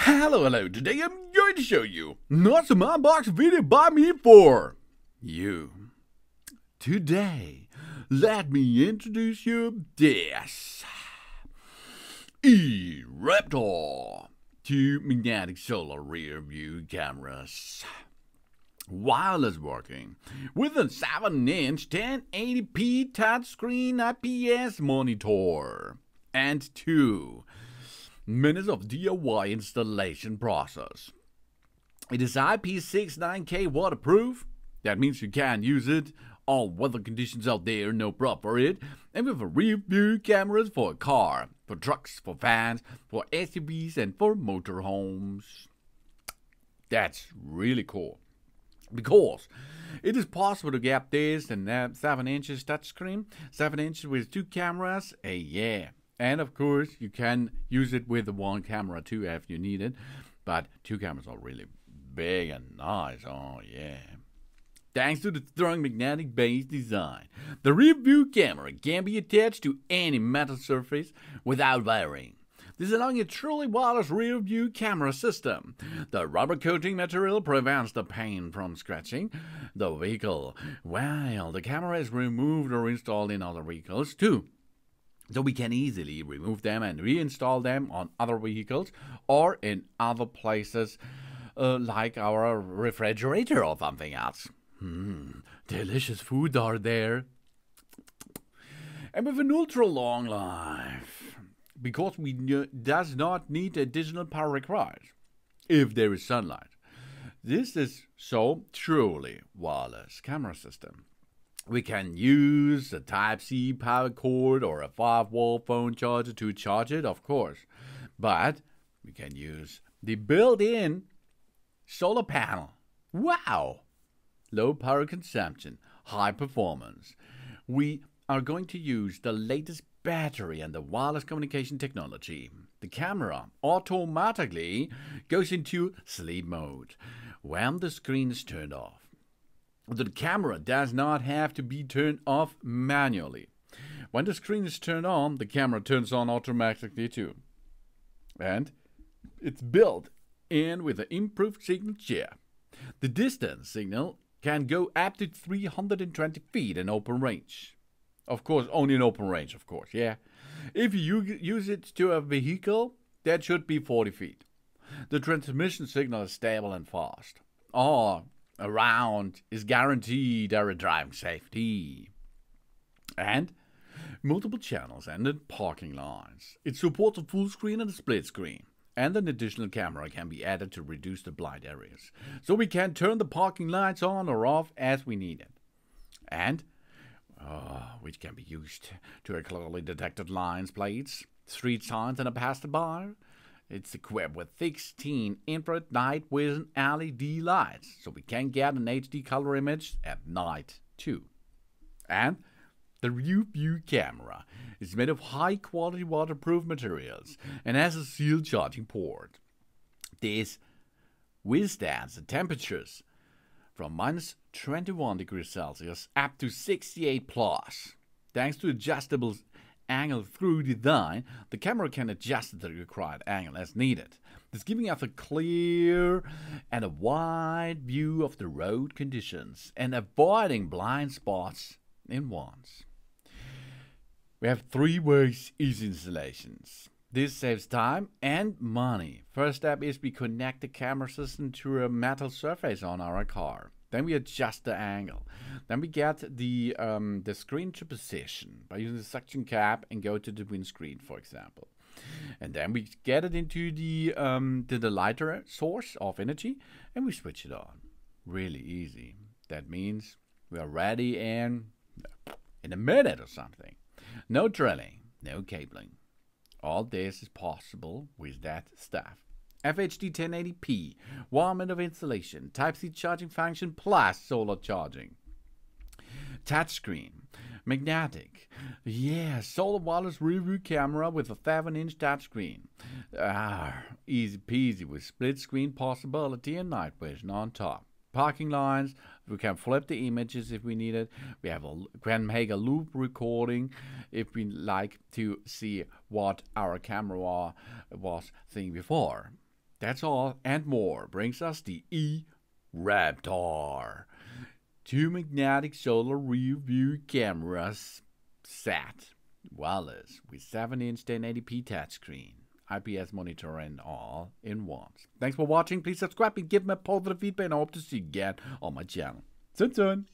Hello, today I'm going to show you an awesome unboxing video by me for you. Today, let me introduce you this eRaptor 2 magnetic solar rear view cameras. Wireless working with a 7-inch 1080p touchscreen IPS monitor and 2 minutes of DIY installation process. It is IP69K waterproof. That means you can use it all weather conditions out there, no problem for it. And with a rear view cameras for a car, for trucks, for vans, for SUVs, and for motorhomes. That's really cool. Because it is possible to get this and 7 inches touchscreen, 7 inches with 2 cameras, yeah. And of course, you can use it with one camera too if you need it. But 2 cameras are really big and nice, oh yeah. Thanks to the strong magnetic base design, the rear view camera can be attached to any metal surface without wiring. This is allowing a truly wireless rear view camera system. The rubber coating material prevents the paint from scratching the vehicle while the camera is removed or installed in other vehicles too. So we can easily remove them and reinstall them on other vehicles or in other places like our refrigerator or something else. Delicious food are there. And with an ultra long life, because we does not need additional power required if there is sunlight. This is so truly wireless camera system. We can use a Type-C power cord or a 5-volt phone charger to charge it, of course. But we can use the built-in solar panel. Wow! Low power consumption, high performance. We are going to use the latest battery and the wireless communication technology. The camera automatically goes into sleep mode when the screen is turned off. The camera does not have to be turned off manually. When the screen is turned on, the camera turns on automatically too. And it's built in with an improved signal share. The distance signal can go up to 320 feet in open range. Of course, only in open range, of course, yeah. If you use it to a vehicle, that should be 40 feet. The transmission signal is stable and fast. Around is guaranteed our driving safety. And multiple channels and the parking lines. It supports a full screen and a split screen. And an additional camera can be added to reduce the blind areas. So we can turn the parking lights on or off as we need it. And which can be used to clearly detected lines, plates, street signs, and a passerby. It's equipped with 16 infrared night vision LED lights, so we can get an HD color image at night too. And the rear view camera is made of high quality waterproof materials and has a sealed charging port. This withstands the temperatures from minus 21 degrees Celsius up to 68 plus. Thanks to adjustable angle through design, the camera can adjust the required angle as needed. This giving us a clear and a wide view of the road conditions and avoiding blind spots in ones. We have 3 ways easy installations. This saves time and money. First step is we connect the camera system to a metal surface on our car. Then we adjust the angle. Then we get the screen to position by using the suction cap and go to the windscreen, for example. And then we get it into the lighter source of energy and we switch it on. Really easy. That means we are ready in a minute or something. No drilling, no cabling. All this is possible with that stuff. FHD 1080p, 1 minute of installation, Type-C charging function plus solar charging. Touchscreen, magnetic, solar wireless rear view camera with a 7-inch touchscreen. Easy peasy with split screen possibility and night vision on top. Parking lines, we can flip the images if we need it. We can make a loop recording if we like to see what our camera was seeing before. That's all and more brings us the E-Raptor. 2 magnetic solar rear view cameras, sat, wireless, with 7-inch 1080p touchscreen, IPS monitor and all in one. Thanks for watching. Please subscribe and give me positive feedback, and I hope to see you again on my channel. Soon.